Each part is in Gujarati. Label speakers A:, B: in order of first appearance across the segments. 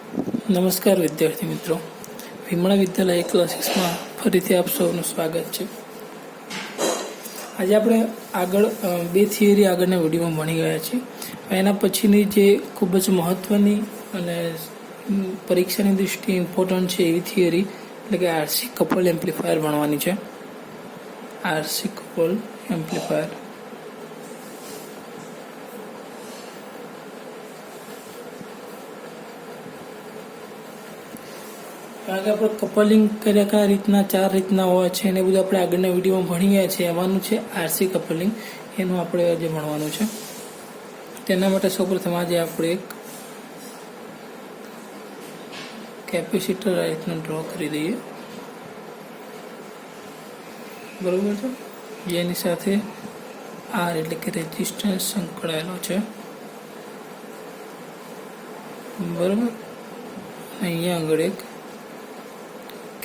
A: નમસ્કાર વિદ્યાર્થી મિત્રો, વિમળા વિદ્યાલય ક્લાસીસમાં ફરીથી આપ સૌનું સ્વાગત છે. આજે આપણે આગળ બે થિયરી આગળના વિડીયોમાં ભણી ગયા છીએ. એના પછીની જે ખૂબ જ મહત્ત્વની અને પરીક્ષાની દૃષ્ટિએ ઇમ્પોર્ટન્ટ છે એવી થિયરી એટલે કે આરસી કપલ એમ્પ્લીફાયર ભણવાની છે. આરસી કપલ એમ્પ્લીફાયર કારણ કે આપણે કપલિંગ કયા રીતના 4 રીતના હોય છે એને બધું આપણે આગળના વિડીયોમાં ભણી ગયા છે. એવાનું છે આરસી કપલિંગ, એનું આપણે આજે ભણવાનું છે. તેના માટે સૌપ્રથમ આજે આપણે એક કેપેસિટર આ રીતનું ડ્રો કરી દઈએ, બરોબર છે, જેની સાથે આર એટલે કે રેઝિસ્ટન્સ સંકળાયેલો છે, બરોબર. અહીંયા આગળ એક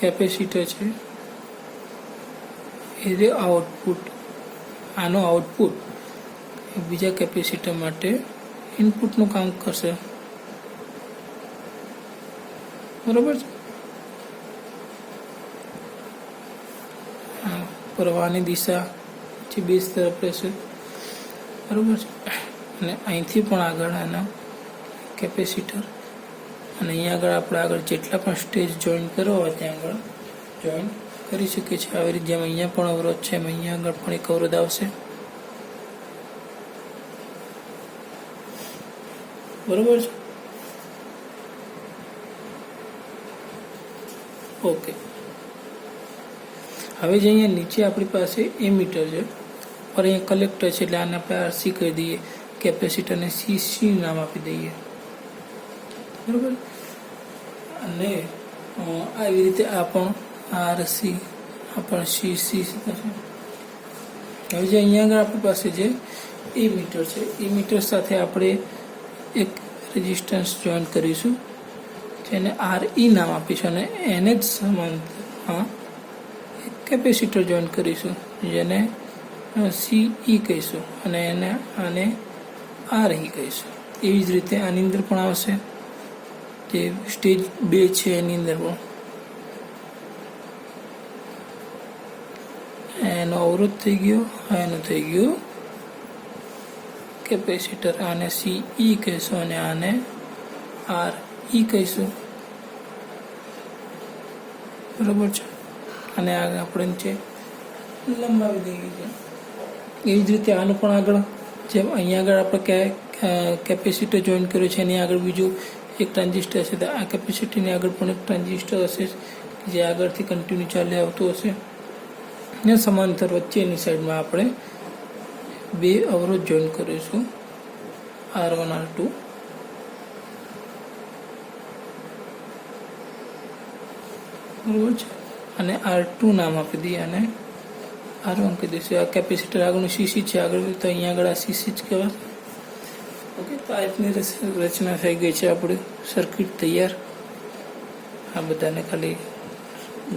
A: કેપેસિટર છે, એ આઉટપુટ, આનો આઉટપુટ બીજા કેપેસિટર માટે ઇનપુટનું કામ કરશે, બરોબર છે. પ્રવાહની દિશા જે બેઝ તરફ રહેશે, બરોબર છે. અને અહીંથી પણ આગળ આના કેપેસિટર, અને અહીંયા આગળ આપણે આગળ જેટલા પણ સ્ટેજ જોઈન કરવા હોય ત્યાં આગળ જોઈન કરી શકીએ છીએ. આવી રીતે જેમ અહીંયા પણ અવરોધ છે એમ અહીંયા આગળ પણ એક અવરોધ આવશે, બરોબર છે. ઓકે, હવે જે અહીંયા નીચે આપણી પાસે એમીટર છે, પર અહીંયા કલેક્ટર છે એટલે આને આપણે આરસી કહી દઈએ, કેપેસિટરને સીસી નામ આપી દઈએ, બરોબર. અને આવી રીતે આ પણ આરસી, આ પણ સીસી છે. હવે જે અહીંયા આગળ આપણી પાસે જે એ મીટર છે, એ મીટર સાથે આપણે એક રેઝિસ્ટન્સ જોઈન કરીશું, જેને આર ઈ નામ આપીશું, અને એને જ સમાંતર એક કેપેસિટર જોઈન કરીશું, જેને સી ઈ કહીશું, અને એને આને આર ઈ કહીશું. એવી જ રીતે આની અંદર પણ આવશે, જે સ્ટેજ 2 છે એની અંદર પણ એનો અવરોધ થઈ ગયો, એનું થઈ ગયું કેપેસિટર. આને સી ઈ કહીશું અને આને આર ઈ કહીશું, બરોબર છે. અને આ આપણે નીચે લંબાવી દઈએ છે. એવી જ રીતે આનું પણ આગળ, જેમ અહીંયા આગળ આપણે કેપેસિટર જોઈન કર્યું છે એની આગળ બીજું એક ટ્રાન્ઝિસ્ટર હશે, તો આ કેપેસિટીની આગળ પણ એક ટ્રાન્ઝિસ્ટર હશે જે આગળથી કન્ટિન્યુ ચાલે આવતું હશે. ને સમાંતર વચ્ચેની સાઈડમાં આપણે બે અવરોધ જોઈન કરીશું, R1 R2, બરોબર છે. અને R2 નામ આપી દઈએ અને R1 કહી દઈશું. આ કેપેસિટર આગળનું સીસી છે, આગળ તો અહીંયા આગળ આ સીસી જ કહેવાય. ઓકે, તો આ રીતની રચના થઈ ગઈ છે, આપણી સર્કિટ તૈયાર. આ બધાને ખાલી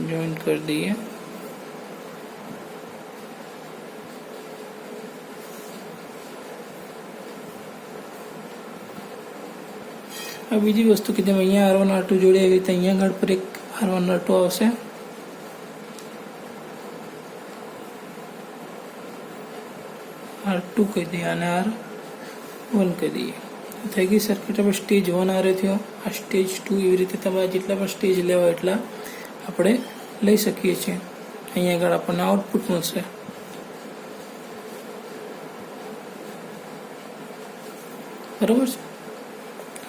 A: જોઈન કરી દઈએ. આ બીજી વસ્તુ કે જેમ અહીંયા R1 R2 જોડે એવી રીતે અહીંયા આગળ પર એક R1 R2 આવશે, R2 કહી દઈએ અને R1 કહી દઈએ. થઈ ગઈ સર્કિટ. હવે સ્ટેજ 1 આ થયો, આ સ્ટેજ 2. એવી રીતે તમારે જેટલા પણ સ્ટેજ લેવા એટલા આપણે લઈ શકીએ છીએ. અહીંયા આગળ આપણને આઉટપુટ મળશે, બરોબર છે.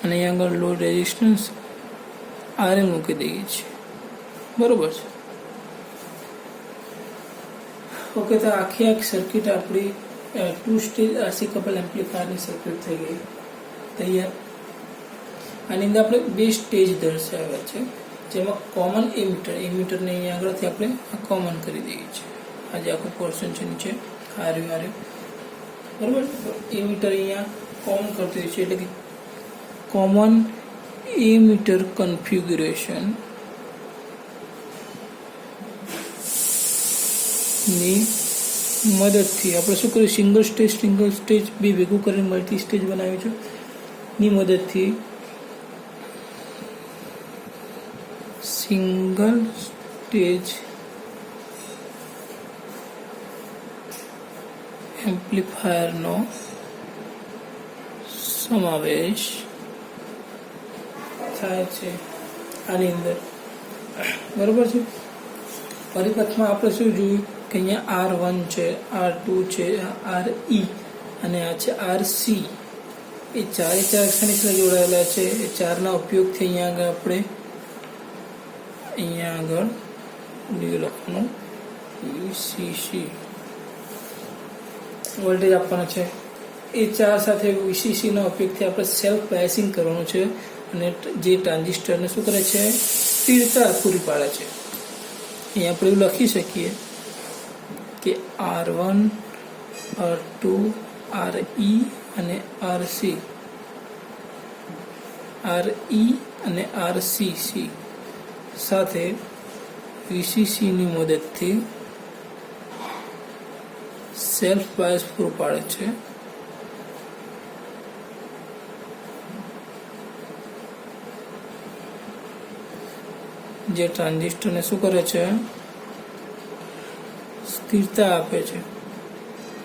A: અને અહીંયા આગળ લોડ રેઝિસ્ટન્સ RL મૂકી દઈએ છીએ, બરોબર છે. ઓકે, તો આખી સર્કિટ આપણી 2 સ્ટેજ આરસી કપલ એમ્પ્લીફાયરની સર્કિટ થઈ ગઈ તૈયાર. આની અંદર આપણે 2 સ્ટેજ દર્શાવ્યા છે, જેમાં કોમન એમીટરને અહીંયા આગળથી આપણે કોમન કરી દઈએ છીએ. આજે આખું પોર્શન છે નીચે આર્યું, બરોબર. એમીટર અહીંયા કોમન કરતી હોય છે, એટલે કે કોમન એમીટર કન્ફિગ્યુરેશન ની મદદથી આપણે શું કર્યું, સિંગલ સ્ટેજ બે ભેગું કરીને મલ્ટી સ્ટેજ બનાવ્યું છે. ની મદદથી સિંગલ સ્ટેજ એમ્પ્લીફાયરનો સમાવેશ થાય છે આની અંદર, બરોબર છે. પરિપથમાં આપણે શું જોયું કે અહીંયા R1 છે, R2 છે, RE અને આ છે RC. એ ચારે ચાર ક્ષણિક જોડાયેલા છે. એ ચારના ઉપયોગથી અહીંયા આગળ લખવાનું VCC વોલ્ટેજ આપવાનો છે. એ ચાર સાથે VCC ના ઉપયોગથી આપણે સેલ્ફ બાયસિંગ કરવાનું છે અને જે ટ્રાન્ઝિસ્ટરને શું કરે છે, સ્થિરતા પૂરી પાડે છે. અહીંયા આપણે એવું લખી શકીએ કે R1, R2, RE અને RC, RE અને RCC સાથે VCC ની મદદથી સેલ્ફ બાયસ પૂરું પાડે છે. જે ટ્રાન્ઝિસ્ટરને શું કરે છે, સ્થિરતા આપે છે,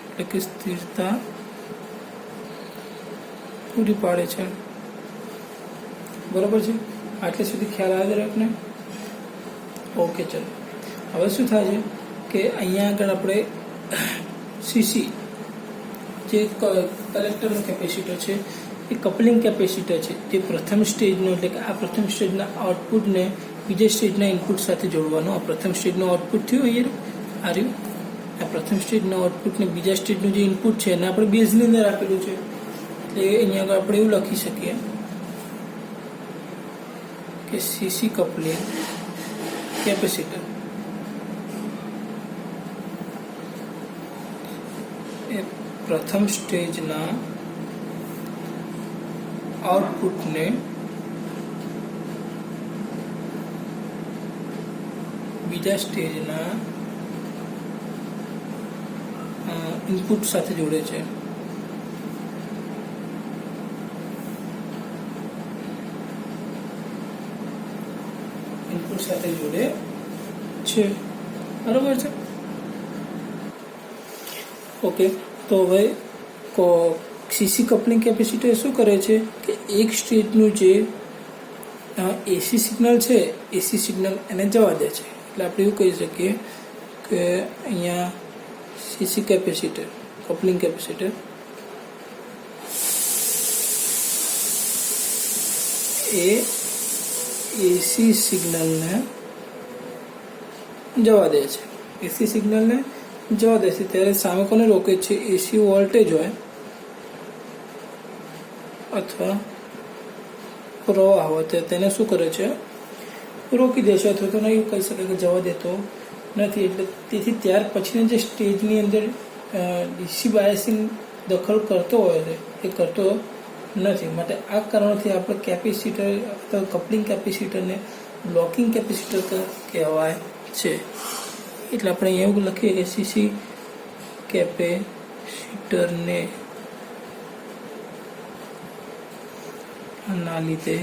A: એટલે કે સ્થિરતા પૂરી પાડે છે. બરોબર છે. આટલે સુધી ખ્યાલ આવે આપને? ઓકે, ચલો. હવે શું થાય છે કે અહીંયા આગળ આપણે સીસી જે કલેક્ટરનું કેપેસિટર છે એ કપલિંગ કેપેસિટર છે, જે પ્રથમ સ્ટેજનો એટલે કે આ પ્રથમ સ્ટેજના આઉટપુટને બીજા સ્ટેજના ઇનપુટ સાથે જોડવાનું. આ પ્રથમ સ્ટેજનું આઉટપુટ થયું અહીંયા આ રહ્યું. આ પ્રથમ સ્ટેજના આઉટપુટને બીજા સ્ટેજનું જે ઇનપુટ છે એને આપણે બેઝની અંદર આપેલું છે, એટલે અહીંયા આગળ આપણે એવું લખી શકીએ કે સીસી કપલિંગ કેપેસિટર એ પ્રથમ સ્ટેજના આઉટપુટને બીજા સ્ટેજના ઇનપુટ સાથે જોડે છે. ઇનપુટ સાથે જોડે છે, બરોબર છે. ઓકે, તો હવે સીસી કપલિંગ કેપેસિટર શું કરે છે કે એક સ્ટેજનું જે એસી સિગ્નલ છે, એસી સિગ્નલ એને જવા દે છે. એટલે આપણે એવું કહી શકીએ કે અહીંયા સીસી કેપેસિટર કપલિંગ કેપેસિટર એ એસી સિગ્નલને જવા દે છે. એસી સિગ્નલને જવા દે છે ત્યારે સામે કોને રોકે છે? એસી વોલ્ટેજ હોય અથવા પ્રવાહ હોય તો તેને શું કરે છે? રોકી દેશે, અથવા તો નહીં કહી શકાય કે જવા દેતો નથી. એટલે તેથી ત્યાર પછીના જે સ્ટેજની અંદર ડીસી બાયસિંગ દખલ કરતો હોય છે એ કરતો નથી. માટે આ કારણથી આપણે કેપેસિટર અથવા કપલિંગ કેપેસિટરને બ્લોકિંગ કેપેસિટર કહેવાય છે. એટલે આપણે એવું લખીએ કે સીસી કેપેસિટરને ના લીધે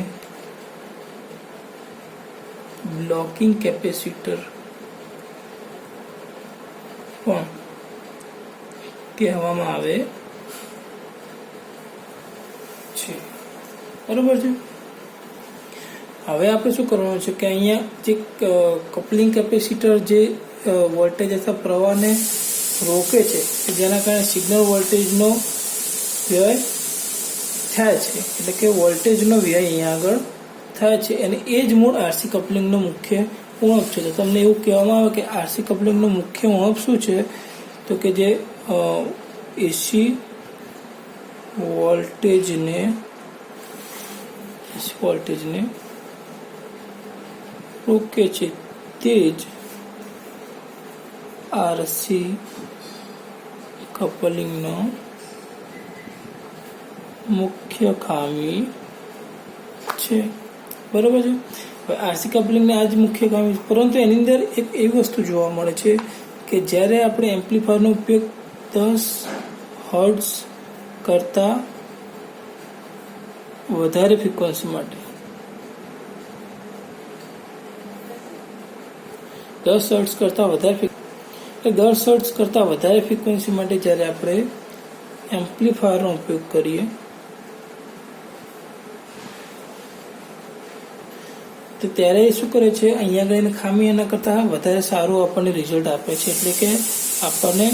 A: બ્લોકિંગ કેપેસિટર પણ કહેવામાં આવે છે, બરોબર છે. હવે આપણે શું કરવાનું છે કે અહીંયા જે કપલિંગ કેપેસિટર જે વોલ્ટેજ અથવા પ્રવાહને રોકે છે, જેના કારણે સિગ્નલ વોલ્ટેજનો વ્યય થાય છે, એટલે કે વોલ્ટેજનો વ્યય અહીંયા આગળ થાય છે. અને એ જ મૂળ આરસી કપલિંગનો મુખ્ય ઉણપ છે. તો તમને એવું કહેવામાં આવે કે આરસી કપલિંગનો મુખ્ય ઉણપ શું છે? તો કે જે એસી વોલ્ટેજને રોકે છે, તે જ આરસી કપલિંગનો મુખ્ય ખામી છે, બરોબર છે. આરસી કપલિંગને આ જ મુખ્ય ખામી છે, પરંતુ એની અંદર એક એવી વસ્તુ જોવા મળે છે કે જ્યારે આપણે એમ્પ્લીફાયરનો ઉપયોગ 10 હર્ટ્ઝ કરતાં વધારે ફ્રીક્વન્સી માટે 10 હર્ટ્ઝ કરતાં વધારે 10 હર્ટ્ઝ કરતાં વધારે ફ્રીક્વન્સી માટે જ્યારે આપણે એમ્પ્લીફાયરનો ઉપયોગ કરીએ તો ત્યારે એ શું કરે છે, અહીંયા આગળ એની ખામી એના કરતાં વધારે સારું આપણને રિઝલ્ટ આપે છે. એટલે કે આપણને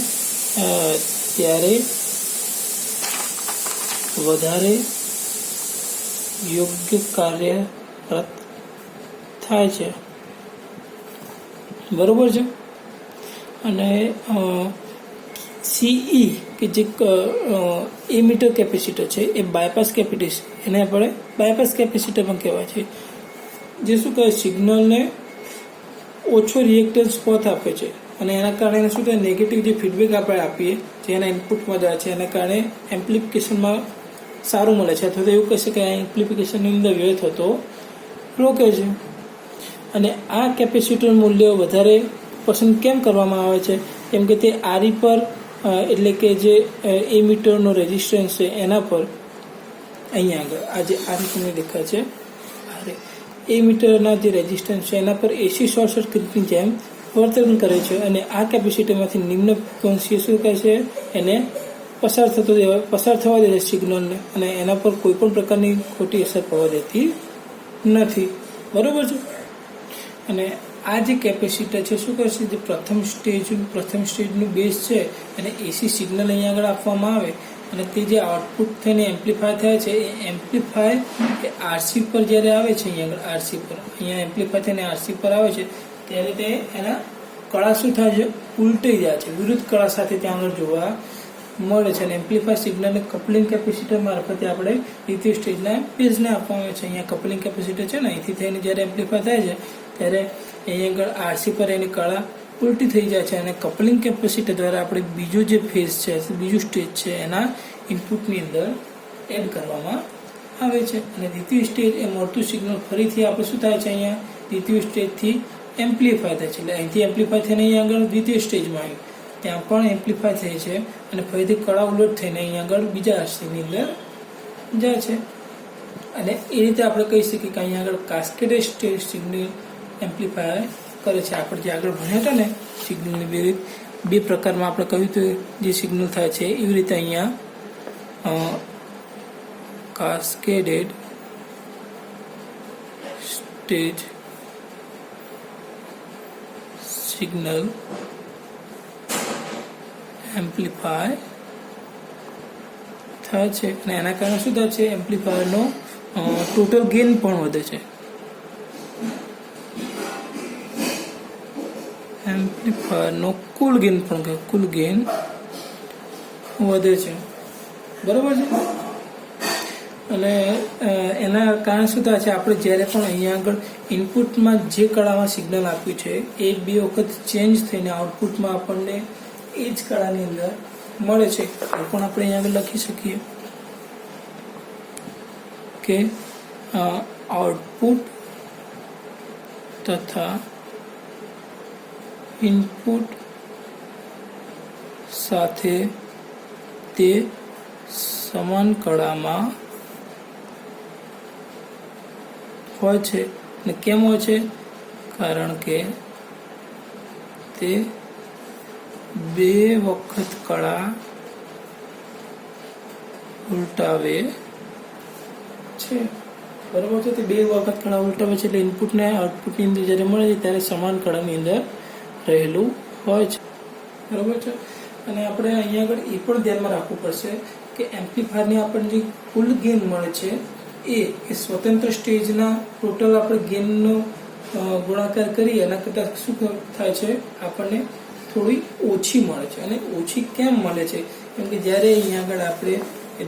A: ત્યારે વધારે યોગ્ય કાર્ય થાય છે. બરોબર છે. અને સીઈ કે જે એમીટર કેપેસિટર છે એ બાયપાસ કેપેસિટર, એને આપણે બાયપાસ કેપેસિટર પણ કહેવાય છે, જે શું કહે સિગ્નલને ઓછો રિએક્ટન્સ પથ આપે છે. અને એના કારણે શું થાય, નેગેટિવ જે ફીડબેક આપણે આપીએ જે એના ઇનપુટમાં જાય છે એના કારણે એમ્પ્લિફિકેશનમાં સારું મળે છે, અથવા તો એવું કહેશે કે આ એમ્પ્લિફિકેશનની અંદર વ્યય થતો રોકે છે. અને આ કેપેસિટર મૂલ્ય વધારે પસંદ કેમ કરવામાં આવે છે, કેમ કે તે આરી પર એટલે કે જે એમીટરનો રેઝિસ્ટન્સ છે એના પર અહીંયા આગળ આ જે આરી તમને દેખાય છે એમીટરના જે રેઝિસ્ટન્સ છે એના પર એસી શોર્ટ સર્કિટની જેમ વર્તન કરે છે. અને આ કેપેસિટરમાંથી નિમ્ન ફ્રીક્વન્સી શું કહે છે, એને પસાર થવા દે છે સિગ્નલને, અને એના પર કોઈ પણ પ્રકારની ખોટી અસર પડવા દેતી નથી. બરોબર છે. અને આ જે કેપેસિટર છે શું કરશે, જે પ્રથમ સ્ટેજનું બેઝ છે એને એસી સિગ્નલ અહીંયા આગળ આપવામાં આવે અને તે જે આઉટપુટ થઈને એમ્પ્લીફાય થાય છે એ એમ્પ્લીફાય એ આરસી પર જ્યારે આવે છે, અહીંયા આગળ આરસી પર અહીંયા એમ્પ્લીફાય થઈને આરસી પર આવે છે ત્યારે તે એના કળા શું થાય છે, ઉલટાઈ જાય છે, વિરુદ્ધ કળા સાથે ત્યાં આગળ જોવા મળે છે. અને એમ્પ્લીફાય સિગ્નલને કપલિંગ કેપેસિટર મારફતે આપણે દ્વિતીય સ્ટેજના બેઝને આપવામાં આવે છે. અહીંયા કપલિંગ કેપેસિટર છે ને, અહીંથી થઈને જ્યારે એમ્પ્લીફાય થાય છે ત્યારે અહીંયા આગળ આરસી પર એની કળા ઉલટી થઈ જાય છે અને કપલિંગ કેપેસિટર દ્વારા આપણે બીજો જે ફેઝ છે, બીજું સ્ટેજ છે એના ઇનપુટની અંદર એડ કરવામાં આવે છે. અને દ્વિતીય સ્ટેજ એ મળતું સિગ્નલ ફરીથી આપણે શું થાય છે, અહીંયા દ્વિતીય સ્ટેજથી એમ્પ્લીફાય થાય છે. એટલે અહીંથી એમ્પ્લીફાય થઈને અહીંયા આગળ દ્વિતીય સ્ટેજમાં આવ્યું, ત્યાં પણ એમ્પ્લીફાય થાય છે અને ફરીથી કળા ઉલટ થઈને અહીંયા આગળ બીજા સ્ટેજની અંદર જાય છે. અને એ રીતે આપણે કહી શકીએ કે અહીંયા આગળ કાસ્કેડેડ સ્ટેજ સિગ્નલ એમ્પ્લીફાય કરે છે. આપણે જે આગળ ભણ્યા હતા ને સિગ્નલની બે પ્રકારમાં આપણે કહ્યું હતું જે સિગ્નલ થાય છે, એવી રીતે અહીંયા કાસ્કેડેડ સ્ટેજ સિગ્નલ એમ્પ્લીફાય થાય છે. અને એના કારણે શું થાય છે, એમ્પ્લીફાયરનો ટોટલ ગેઇન પણ વધે છે. એમ્પ્લીફાયરનો કુલ ગેઇન વધે છે. બરાબર છે. અને એના કારણે શું થાય છે, આપણે જ્યારે પણ અહીંયા આગળ ઇનપુટમાં જે કળામાં સિગ્નલ આપ્યું છે એ બે વખત ચેન્જ થઈને આઉટપુટમાં આપણને એ જ કળાની અંદર મળે છે. એ પણ આપણે અહીંયા આગળ લખી શકીએ કે આઉટપુટ તથા ઇનપુટ સાથે તે સમાન કળામાં હોય છે. અને કેમ હોય છે, કારણ કે તે બે વખત કળા ઉલટાવે છે. બરાબર છે. તે બે વખત કળા ઉલટાવે છે એટલે ઇનપુટને આઉટપુટની અંદર જ્યારે મળે છે ત્યારે સમાન કળાની અંદર રહેલું હોય છે. બરાબર છે. અને આપણે અહીંયા આગળ એ પણ ધ્યાનમાં રાખવું પડશે કે એમ્પ્લીફાયરની આપણને જે કુલ ગેઇન મળે છે એ સ્વતંત્ર સ્ટેજના ટોટલ આપણે ગેઇનનો ગુણાકાર કરીએ એના કરતાં શું થાય છે, આપણને થોડી ઓછી મળે છે. અને ઓછી કેમ મળે છે, કેમ કે જ્યારે અહીંયા આગળ આપણે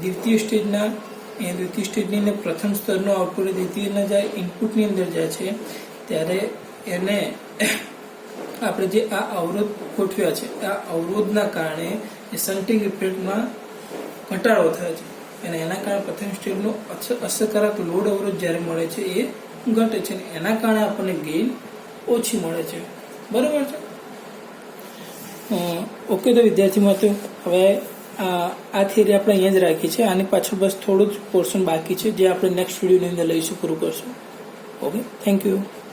A: દ્વિતીય સ્ટેજની અંદર પ્રથમ સ્તરનું આઉટપુટ દ્વિતીયના જાય ઇનપુટની અંદર જાય છે ત્યારે એને આપણે જે આ અવરોધ ગોઠવ્યા છે આ અવરોધના કારણે એ શન્ટિંગ ઇફેક્ટમાં ઘટાડો થાય છે અને એના કારણે પ્રથમ સ્ટેજનો અસરકારક લોડ અવરોધ જ્યારે મળે છે એ ઘટે છે અને એના કારણે આપણને ગેઇન ઓછી મળે છે. બરાબર છે. ઓકે, તો વિદ્યાર્થી મિત્રો હવે આ થિયરી આપણે અહીંયા જ રાખી છે. આની પાછળ બસ થોડું જ પોર્શન બાકી છે જે આપણે નેક્સ્ટ વિડીયોની અંદર લઈશું, પૂરું કરશું. Okay, thank you.